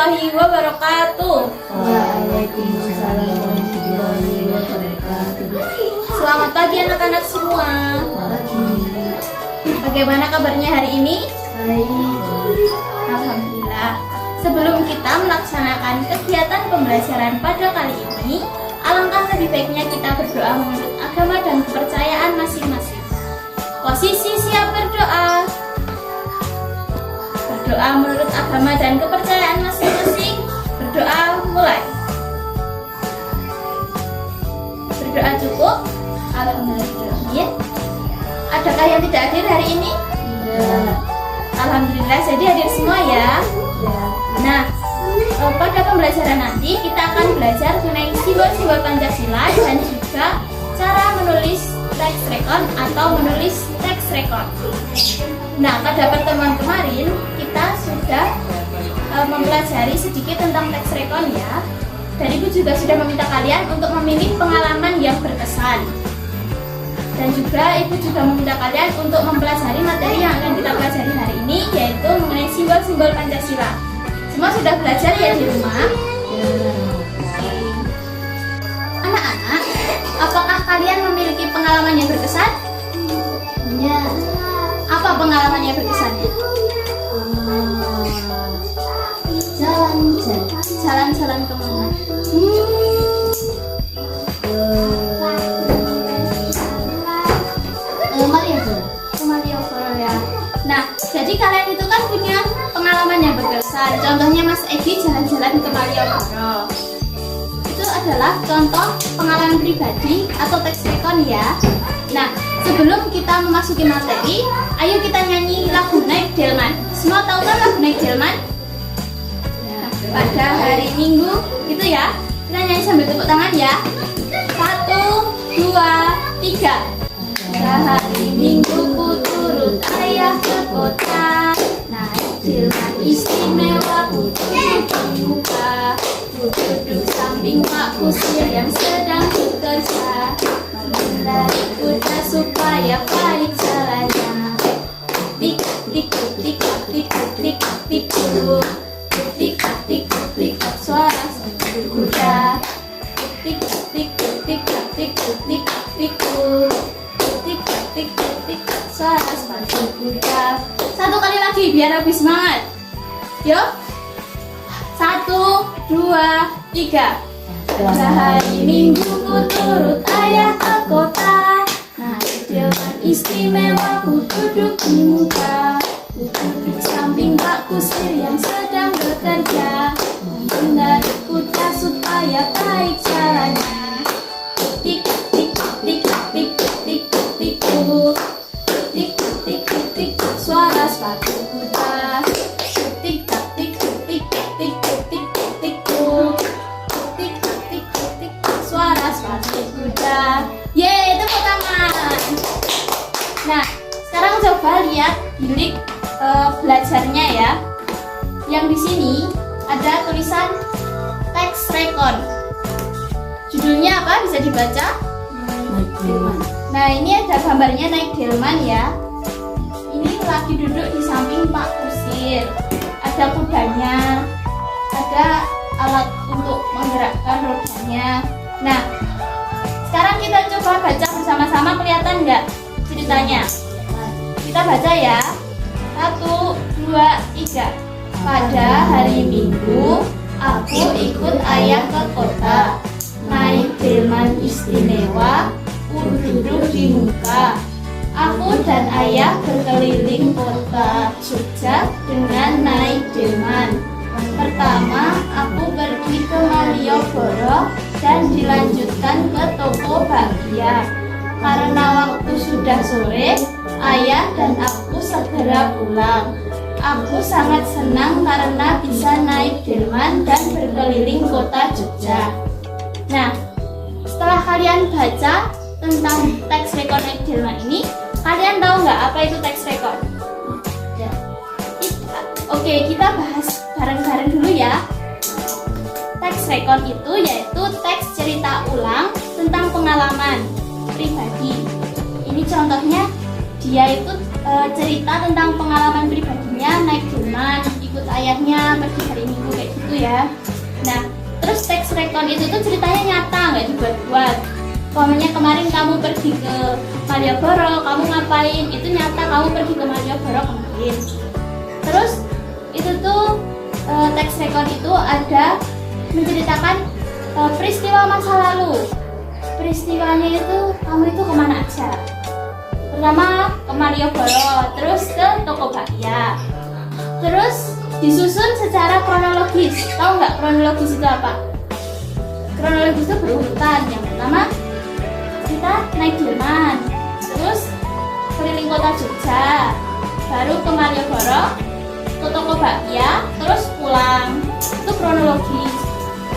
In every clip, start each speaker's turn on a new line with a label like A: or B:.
A: warahmatullahi wabarakatuh.
B: Waalaikumsalam warahmatullahi wabarakatuh.
A: Selamat pagi anak-anak semua. Bagaimana kabarnya hari ini?
B: Baik.
A: Alhamdulillah. Sebelum kita melaksanakan kegiatan pembelajaran pada kali ini, alangkah lebih baiknya kita berdoa menurut agama dan kepercayaan masing-masing. Posisi siap berdoa. Berdoa menurut agama dan kepercayaan masing-masing. Berdoa mulai. Berdoa cukup? Alhamdulillah. Adakah yang tidak hadir hari ini?
B: Ya.
A: Alhamdulillah, jadi hadir semua ya.
B: Ya.
A: Nah, pada pembelajaran nanti kita akan belajar mengenai simbol-simbol Pancasila dan juga cara menulis teks rekon atau menulis teks rekon. Nah, pada pertemuan kemarin kita sudah mempelajari sedikit tentang teks rekon ya. Dan Ibu juga sudah meminta kalian untuk memilih pengalaman yang berkesan. Dan juga Ibu juga meminta kalian untuk mempelajari materi yang akan kita pelajari hari ini, yaitu mengenai simbol-simbol Pancasila. Semua sudah belajar ya di rumah? Anak-anak, apakah kalian memiliki pengalaman yang berkesan?
B: Ya.
A: Apa pengalaman yang berkesannya?
B: Jalan-jalan.
A: Jalan-jalan kemana?
B: Malioboro.
A: Ke Malioboro ya. Nah, jadi kalian itu kan punya pengalaman yang berkesan. Contohnya Mas Edi jalan-jalan ke Malioboro. Itu adalah contoh pengalaman pribadi atau teks rekon ya. Nah, sebelum kita memasuki materi, ayo kita nyanyi lagu Naik Delman. Semua tahu kan lagu Naik Delman? Nah, pada hari Minggu, gitu ya. Kita nyanyi sambil tepuk tangan ya. 1, 2, 3. Pada hari Minggu ku turut ayah ke kota, naik delman istimewa ku duduk di muka, ku duduk samping Pak Kusir yang sedang bekerja, menghindari kuda supaya baik jalannya. Tik tik tik tik tik tik tik tik tik suara kuda. Tik tik tik tik tik tik tik tik suara sepatu kuda. Satu kali lagi biar lebih semangat. Yuk. 1, 2, 3. Pada hari Minggu ku turut ayah ke kota, naik delman istimewa ku duduk di muka, ku duduk samping Pak Kusir yang sedang bekerja, menghindari kuda supaya baik jalannya. Tik tik tik tik tik tik tik tik tik suara sepatu kuda. Tik tak tik tik tik tik tik tik tik tik suara sepatu kuda. Yeay, tepuk tangan. Nah, sekarang coba lihat bilik belajarnya ya. Yang di sini ada tulisan teks rekon. Judulnya apa? Bisa dibaca?
B: Naik delman.
A: Nah, ini ada gambarnya naik delman ya. Ini lagi duduk di samping Pak Kusir. Ada kudanya, ada alat untuk menggerakkan rodanya. Nah, sekarang kita coba baca bersama-sama, kelihatan nggak ceritanya? Kita baca ya. 1, 2, 3. Pada hari Minggu, aku ikut ayah ke kota, naik delman istimewa, ku duduk di muka. Aku dan ayah berkeliling kota Jogja dengan naik delman. Pertama, aku pergi ke Malioboro dan dilanjutkan ke toko bakpia. Karena waktu sudah sore, ayah dan aku segera pulang. Aku sangat senang karena bisa naik delman dan berkeliling kota Jogja. Nah, setelah kalian baca tentang teks rekon naik delman ini, kalian tahu nggak apa itu teks rekon? Ya. Oke, kita bahas bareng-bareng dulu ya. Teks rekon itu yaitu teks cerita ulang tentang pengalaman pribadi. Ini contohnya, dia itu cerita tentang pengalaman pribadinya naik delman, jemput ayahnya pergi hari Minggu kayak gitu ya. Nah, terus teks rekon itu tuh ceritanya nyata, nggak dibuat-buat. Pokoknya kemarin kamu pergi ke Malioboro, kamu ngapain? Itu nyata kamu pergi ke Malioboro kemarin. Terus itu tuh teks rekon itu ada menceritakan peristiwa masa lalu. Peristiwanya itu kamu itu kemana aja? Pertama ke Malioboro, terus ke Toko Bakpia. Terus disusun secara kronologis. Tahu nggak kronologis itu apa? Kronologis itu berurutan. Yang pertama kita naik delman, terus keliling kota Jogja, baru ke Malioboro, ke Toko Bakpia, terus pulang. Itu kronologis.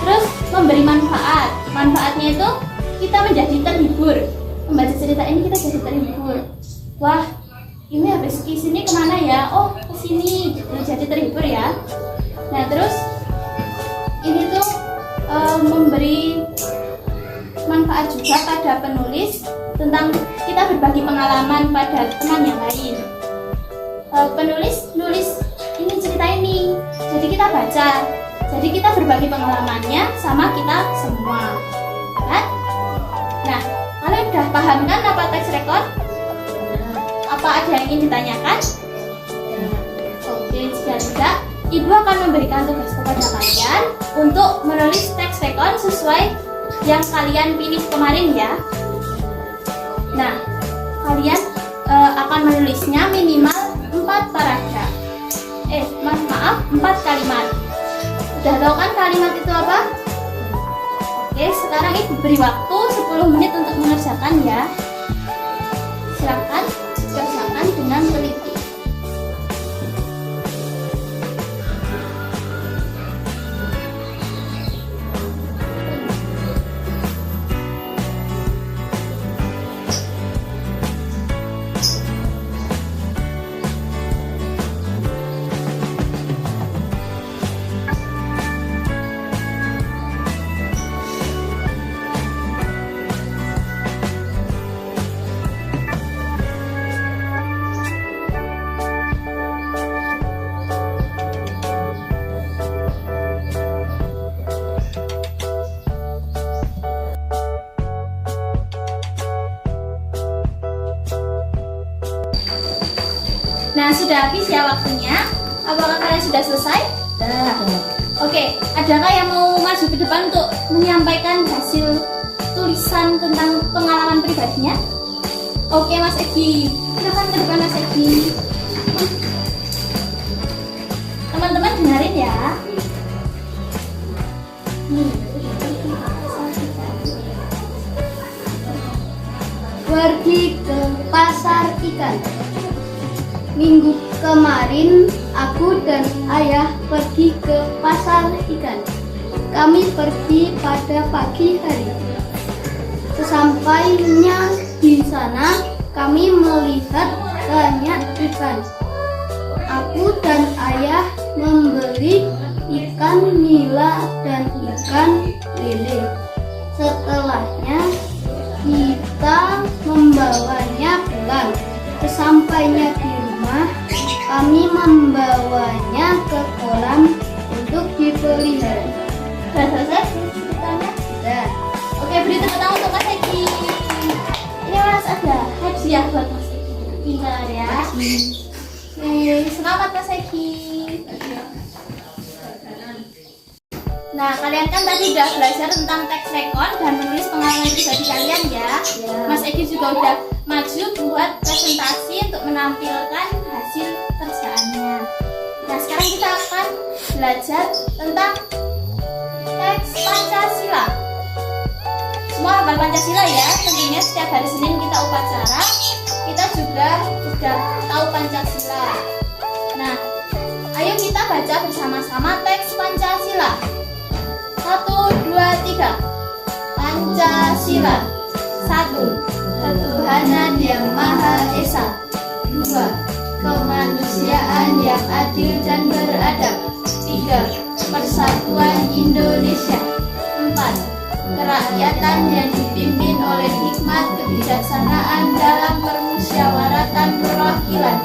A: Terus memberi manfaat. Manfaatnya itu kita menjadi terhibur. Membaca cerita ini kita jadi terhibur. Wah, ini habis ke sini kemana ya? Oh, ke sini. Jadi terhibur ya. Nah, terus ini tuh memberi manfaat juga pada penulis tentang kita berbagi pengalaman pada teman yang lain. Penulis nulis ini cerita ini, jadi kita baca, jadi kita berbagi pengalamannya sama kita semua, kan? Nah, kalian udah paham kan apa teks rekon? Apa ada yang ingin ditanyakan? Oke, jika tidak, Ibu akan memberikan tugas kepada kalian untuk menulis teks rekon sesuai yang kalian pilih kemarin ya. Nah, kalian akan menulisnya minimal 4 paragraf. Maaf, 4 kalimat. Udah tahu kan kalimat itu apa? Oke, sekarang Ibu beri waktu 10 menit untuk mengerjakan ya. Silakan kerjakan dengan teliti. Nah, sudah habis ya waktunya. Apakah kalian sudah selesai? Oke, adakah yang mau maju ke depan untuk menyampaikan hasil tulisan tentang pengalaman pribadinya? Oke, Mas Egi. Silakan ke depan, Mas Egi. Teman-teman dengerin ya.
B: Pergi ke pasar ikan. Minggu kemarin aku dan ayah pergi ke pasar ikan. Kami pergi pada pagi hari. Sesampainya di sana kami melihat banyak ikan. Aku dan ayah membeli ikan nila dan ikan lele. Setelahnya kita membawanya pulang. Sesampainya di rumah, kami membawanya ke kolam untuk dipelihara.
A: Sudah selesai ceritanya?
B: Sudah.
A: Oke, beri tepuk tangan untuk Mas Egi. Ini Mas ada hadiah buat Mas Egi. Pintar ya. Oke, selamat Mas Egi. Nah, kalian kan tadi udah belajar tentang teks rekon dan menulis pengalaman pribadi kalian ya. Mas Egi juga udah maju buat presentasi untuk menampilkan hasil kerjaannya. Nah, sekarang kita akan belajar tentang teks Pancasila. Semua hafal Pancasila ya. Tentunya setiap hari Senin kita upacara, kita juga sudah tahu Pancasila. Nah, ayo kita baca bersama-sama teks Pancasila. 1, 2, 3. Pancasila. 1. Ketuhanan yang Maha Esa. 2. Kemanusiaan yang adil dan beradab. 3. Persatuan Indonesia. 4. Kerakyatan yang dipimpin oleh hikmat kebijaksanaan dalam permusyawaratan perwakilan.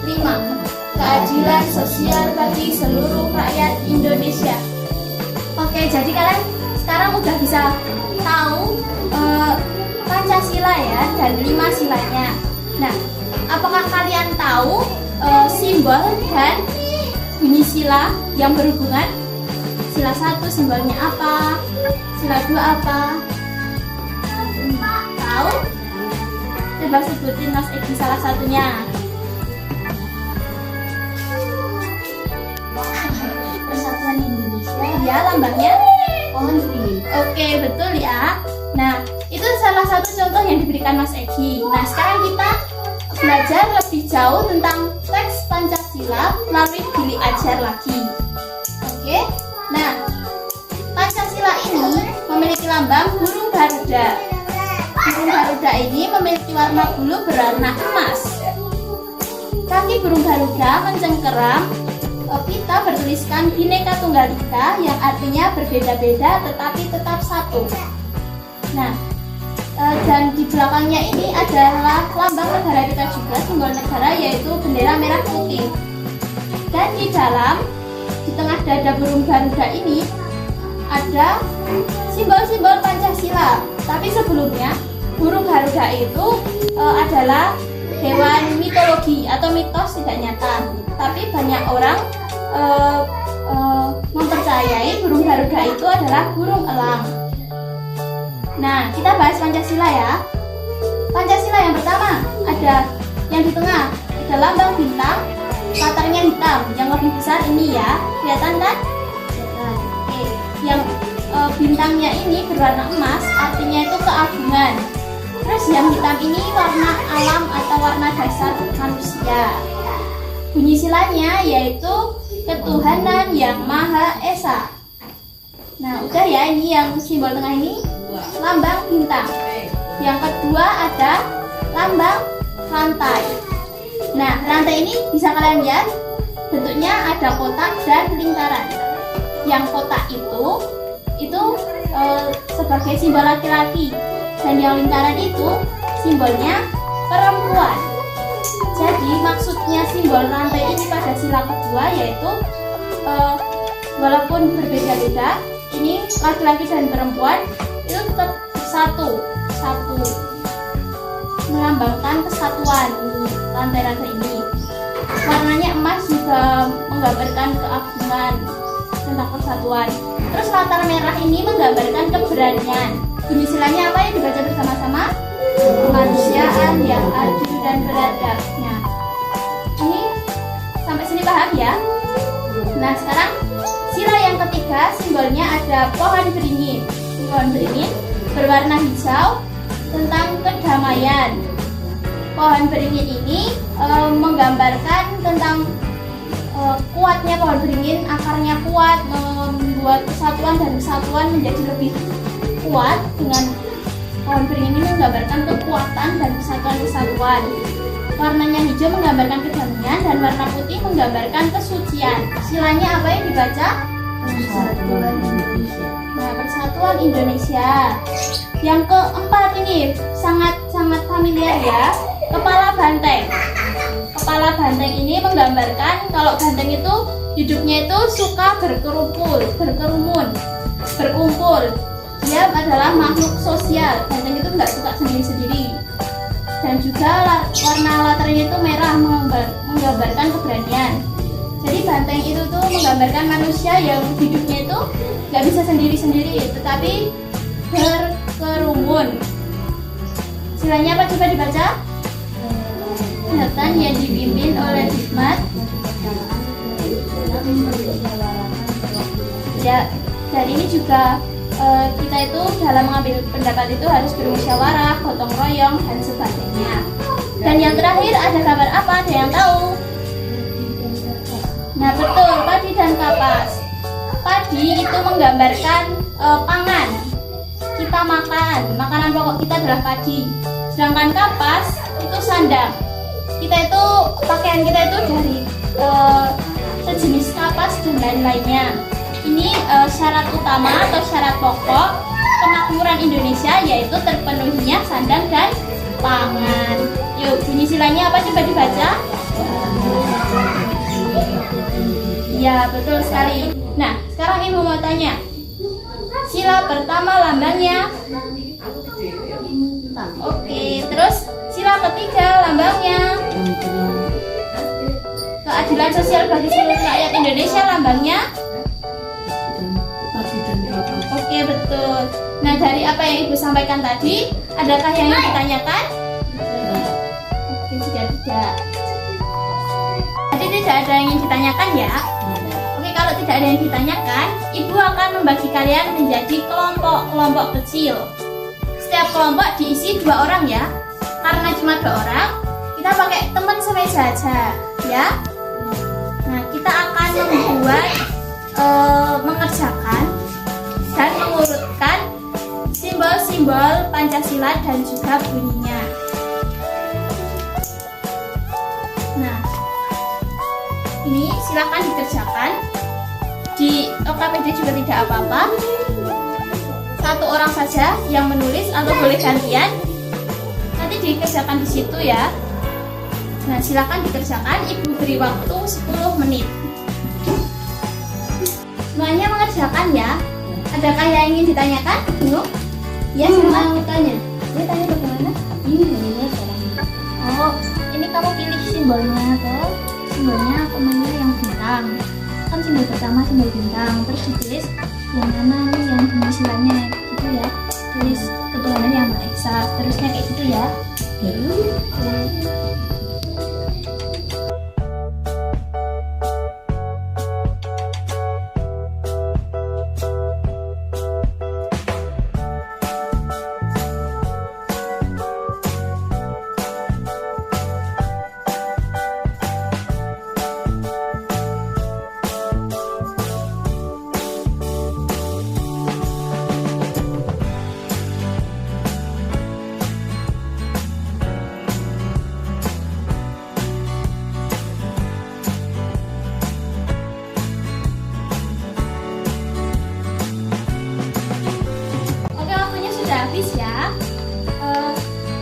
A: 5. keadilan sosial bagi seluruh rakyat Indonesia. Oke, jadi kalian sekarang udah bisa tahu Pancasila ya, dan 5 silanya. Nah, apakah kalian tahu simbol dan bunyi sila yang berhubungan? Sila 1 simbolnya apa? Sila 2 apa? Tahu? Coba sebutin Mas Egi salah satunya.
B: Persatuan Indonesia.
A: Ya, lambangnya
B: Pohon beringin.
A: oke, betul ya. Nah, itu salah satu contoh yang diberikan Mas Egi. Nah, sekarang kita belajar lebih jauh tentang teks Pancasila melalui bilik ajar lagi. Oke. Nah, Pancasila ini memiliki lambang burung Garuda. Burung Garuda ini memiliki warna bulu berwarna emas. Kaki burung Garuda mencengkeram, pita bertuliskan Bhinneka Tunggal Ika yang artinya berbeda-beda tetapi tetap satu. Nah, dan di belakangnya ini adalah lambang negara kita juga, simbol negara yaitu bendera merah putih. Dan di dalam, di tengah dada burung Garuda ini ada simbol-simbol Pancasila. Tapi sebelumnya, burung Garuda itu adalah hewan mitologi atau mitos tidak nyata. Tapi banyak orang mempercayai burung Garuda itu adalah burung elang. Nah, kita bahas Pancasila ya. Pancasila yang pertama ada yang di tengah, ada lambang bintang, latarnya hitam, yang lebih besar ini ya, kelihatan kan? Oke. Yang bintangnya ini berwarna emas, artinya itu keagungan. Terus yang hitam ini warna alam atau warna dasar manusia. Bunyi silanya yaitu ketuhanan yang Maha Esa. Nah, udah ya, ini yang simbol tengah ini lambang bintang. Yang kedua ada lambang rantai. Nah, rantai ini bisa kalian lihat bentuknya ada kotak dan lingkaran. Yang kotak itu sebagai simbol laki-laki, dan yang lingkaran itu simbolnya perempuan. Jadi maksudnya simbol rantai ini pada sila kedua yaitu walaupun berbeda-beda, ini laki-laki dan perempuan itu tetap satu, melambangkan kesatuan. Ini rantai-rantai ini warnanya emas juga menggambarkan keagungan tentang kesatuan. Terus latar merah ini menggambarkan keberanian. Bunyi silanya apa yang dibaca bersama-sama? Kemanusiaan yang adil dan beradab. Nah, ini sampai sini paham ya? Nah, sekarang sila yang ketiga simbolnya ada pohon beringin. Pohon beringin berwarna hijau tentang kedamaian. Pohon beringin ini menggambarkan tentang kuatnya pohon beringin, akarnya kuat, membuat kesatuan dan kesatuan menjadi lebih kuat. Dengan pohon beringin ini menggambarkan kekuatan dan kesatuan. Warnanya hijau menggambarkan kedamaian dan warna putih menggambarkan kesucian. Silanya apa yang dibaca?
B: Persatuan Indonesia.
A: Nah, Persatuan Indonesia. Yang keempat ini sangat familiar ya, kepala banteng. Kepala banteng ini menggambarkan kalau banteng itu hidupnya itu suka berkumpul. Dia adalah makhluk sosial. Banteng itu nggak suka sendiri-sendiri. Dan juga warna latarnya itu merah, menggambarkan keberanian. Jadi banteng itu tuh menggambarkan manusia yang hidupnya itu nggak bisa sendiri-sendiri, tetapi berkerumun. Silanya apa coba dibaca? Kesehatan yang dipimpin oleh hikmat. Ya, dan ini juga kita itu dalam mengambil pendapat itu harus bermusyawarah, gotong royong dan sebagainya. Dan yang terakhir ada gambar apa? Ada yang tahu? Nah, betul, padi dan kapas. Padi itu menggambarkan pangan. Kita makan, makanan pokok kita adalah padi. Sedangkan kapas itu sandang. Kita itu pakaian kita itu dari sejenis kapas dan lain-lainnya. Ini syarat utama atau syarat pokok kemakmuran Indonesia, yaitu terpenuhinya sandang dan pangan. Yuk, bunyi silanya apa coba dibaca? Ya, betul sekali. Nah, sekarang Ibu mau tanya. Sila pertama lambangnya. Oke, terus sila ketiga lambangnya. Keadilan sosial bagi seluruh rakyat Indonesia lambangnya. Oke, betul. Nah, dari apa yang Ibu sampaikan tadi, adakah yang ingin ditanyakan? Oke, sudah tidak. Jadi tidak ada yang ingin ditanyakan ya? Oke, kalau tidak ada yang ditanyakan, Ibu akan membagi kalian menjadi kelompok-kelompok kecil. Setiap kelompok diisi 2 orang ya. Karena cuma 2 orang, kita pakai teman semeja aja ya. Nah, kita akan membuat mengerjakan dan mengurutkan simbol-simbol Pancasila dan juga bunyinya. Nah, ini silakan dikerjakan. Di OKPD juga tidak apa-apa. 1 orang saja yang menulis atau boleh gantian. Nanti dikerjakan di situ ya. Nah, silakan dikerjakan. Ibu beri waktu 10 menit. Semuanya mengerjakan ya. Adakah yang ingin ditanyakan? Bingung? Ya,
B: Mau tanya.
A: Dia tanya bagaimana?
B: Ini bagaimana caranya?
A: Oh, ini kamu pilih simbolnya tuh. Simbolnya temannya yang bintang. Kan simbol pertama simbol bintang. Terus ditulis yang mana nih yang bunyi silanya gitu ya. Tulis ketuhanan yang Maha Esa. Terusnya kayak gitu ya. Oke, waktunya sudah habis ya.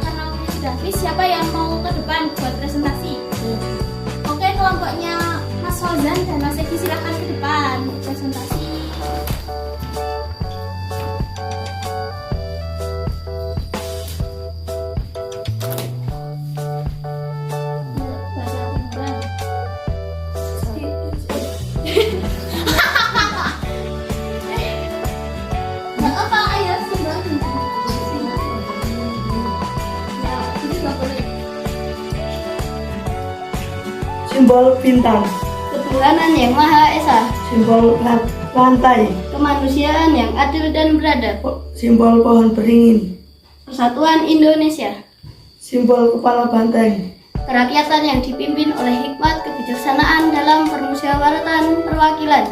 A: Karena waktunya sudah habis, siapa yang mau ke depan buat presentasi? Oke, kelompoknya Mas Fauzan dan Mas Egi silahkan ke depan untuk presentasi. Nggak apa, ayo simbol bintang. Ya, ini nggak boleh.
C: Simbol bintang,
B: Ketuhanan yang Maha Esa.
C: simbol lantai,
B: Kemanusiaan yang adil dan beradab.
C: simbol pohon beringin,
B: Persatuan Indonesia.
C: simbol kepala banteng,
B: Kerakyatan yang dipimpin oleh hikmat kebijaksanaan dalam permusyawaratan perwakilan.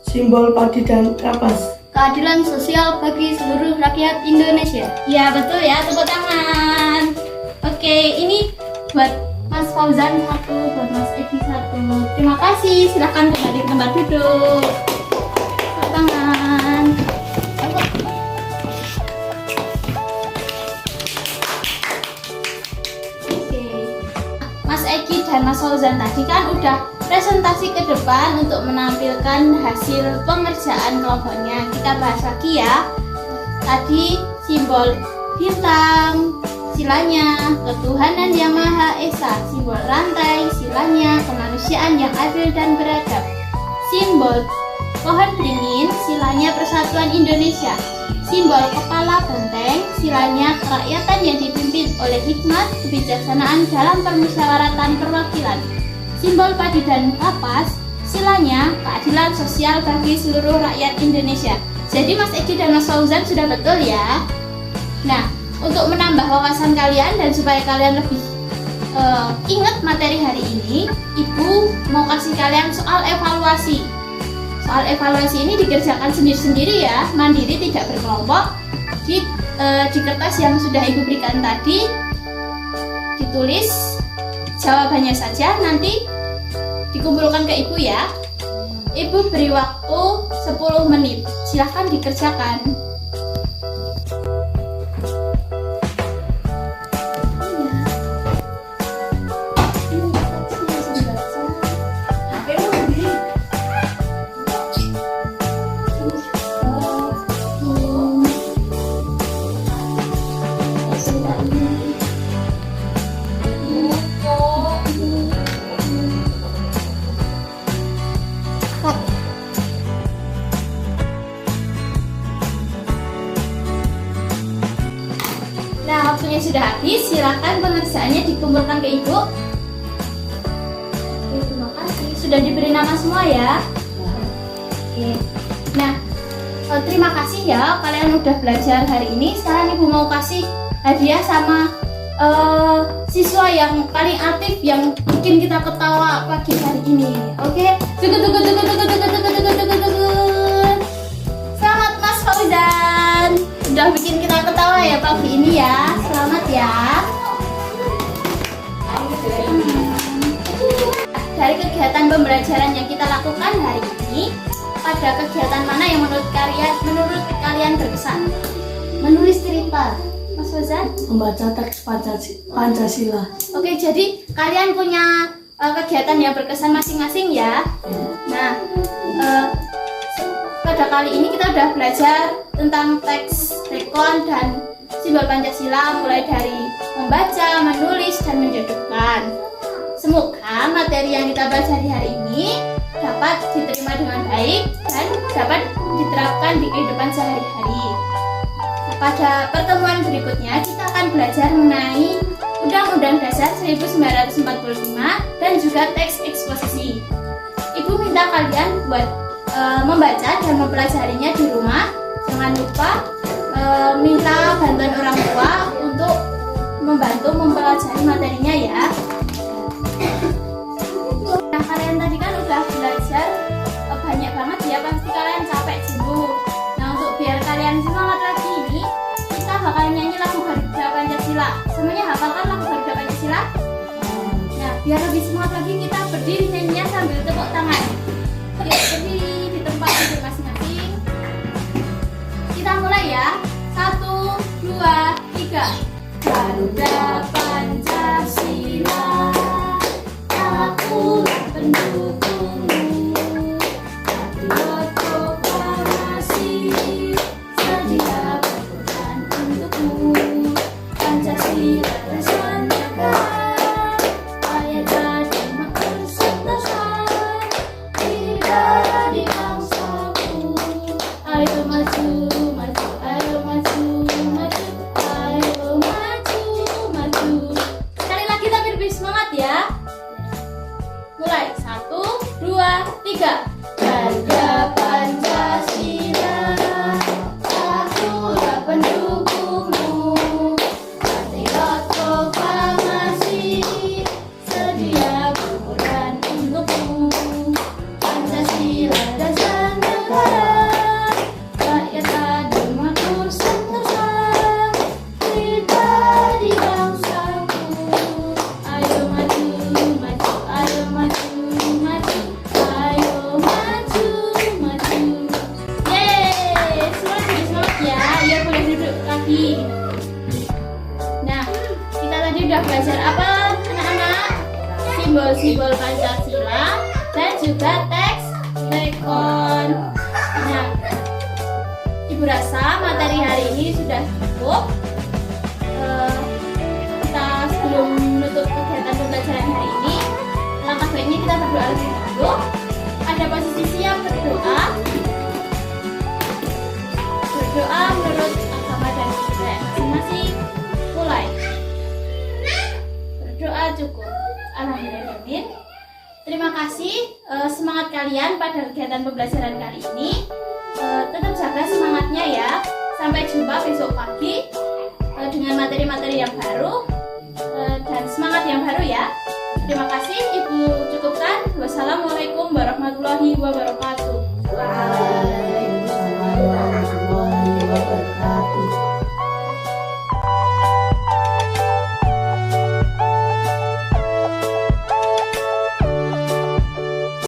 C: simbol padi dan kapas,
B: Keadilan sosial bagi seluruh rakyat Indonesia.
A: Ya, betul ya, tepuk tangan. Oke, ini buat Mas Fauzan 1, buat Mas Egi 1. Terima kasih, silahkan kembali ke tempat duduk. Tepuk tangan. Oke, Mas Egi dan Mas Fauzan tadi kan udah presentasi ke depan untuk menampilkan hasil pengerjaan kelompoknya. Kita bahas lagi ya. Tadi simbol bintang, silanya ketuhanan yang Maha Esa, simbol rantai, silanya kemanusiaan yang adil dan beradab, simbol pohon beringin, silanya persatuan Indonesia, simbol kepala benteng, silanya kerakyatan yang dipimpin oleh hikmat kebijaksanaan dalam permusyawaratan perwakilan, simbol padi dan kapas, silanya keadilan sosial bagi seluruh rakyat Indonesia. Jadi Mas Egi dan Mas Fauzan sudah betul ya. Nah, untuk menambah wawasan kalian dan supaya kalian lebih ingat materi hari ini, Ibu mau kasih kalian soal evaluasi. Soal evaluasi ini dikerjakan sendiri-sendiri ya, mandiri tidak berkelompok. Di kertas yang sudah Ibu berikan tadi, ditulis jawabannya saja, nanti dikumpulkan ke Ibu ya. Ibu beri waktu 10 menit. Silahkan dikerjakan. Silahkan pengerjaannya dikumpulkan ke Ibu. Oke, terima kasih. Sudah diberi nama semua ya? Oke. Nah, terima kasih ya kalian udah belajar hari ini. Sekarang Ibu mau kasih hadiah sama siswa yang paling aktif yang bikin kita ketawa pagi hari ini. Oke? Selamat Mas Fauzan. Udah bikin kita ketawa ya pagi ini ya. Selamat ya. Dari kegiatan pembelajaran yang kita lakukan hari ini, pada kegiatan mana yang menurut kalian berkesan?
B: Menulis cerita.
A: Mas Fauzan?
C: Membaca teks Pancasila.
A: Oke, jadi kalian punya kegiatan yang berkesan masing-masing ya. Nah, pada kali ini kita udah belajar tentang teks rekon dan simbol Pancasila, mulai dari membaca, menulis, dan menjodohkan. Semoga materi yang kita pelajari hari ini dapat diterima dengan baik dan dapat diterapkan di kehidupan sehari-hari. Pada pertemuan berikutnya kita akan belajar mengenai Undang-Undang Dasar 1945 dan juga teks eksposisi. Ibu minta kalian buat membaca dan mempelajarinya di rumah. Jangan lupa minta bantuan orang tua untuk membantu mempelajari materinya ya. Nah, kalian tadi kan udah belajar banyak banget ya, pasti kalian capek jenuh. Nah, untuk biar kalian semangat lagi ini, kita bakal nyanyi lagu Garuda Pancasila. Semuanya hafalkan lagu Garuda Pancasila? Nah, biar lebih semangat lagi kita berdiri nyanyinya sambil tepuk tangan. Yuk, berdiri di tempat tidur masing-masing. Kita mulai ya. 1, 2, 3. Garuda Pancasila, aku pendukungmu. Patriot proklamasi, sedia berkorban untukmu. Pancasila dasar negara, ayat dan makmur sentosa, tidak di bangsaku. Ayo maju, maju, ayo maju, maju, ayo maju, maju. Sekali lagi tapi lebih semangat ya. Mulai 1, 2, 3. Garuda Pancasila, akulah pendukungmu. Patriot proklamasi, sedia berkorban untukmu. Pancasila dasar negara, rakyat adil makmur sentosa, kita di bangsaku. Ayo maju, maju, ayo maju, maju, ayo maju, maju. Yeay, semua lebih semangat ya. Ya boleh duduk lagi. Nah, kita tadi udah belajar apa anak-anak? Simbol-simbol Pancasila dan juga teks rekon. Nah, Ibu rasa materi hari ini sudah cukup. Kita sebelum menutup kegiatan pembelajaran hari ini, langkah baiknya kita berdoa lebih dulu. Ada posisi siap berdoa. Berdoa menurut agama dan budaya masing-masing. Mulai. Berdoa cukup. Alhamdulillah. Terima kasih semangat kalian pada kegiatan pembelajaran kali ini. Tetap jaga semangatnya ya. Sampai jumpa besok pagi dengan materi-materi yang baru dan semangat yang baru ya. Terima kasih, Ibu cukupkan. Wassalamualaikum warahmatullahi wabarakatuh.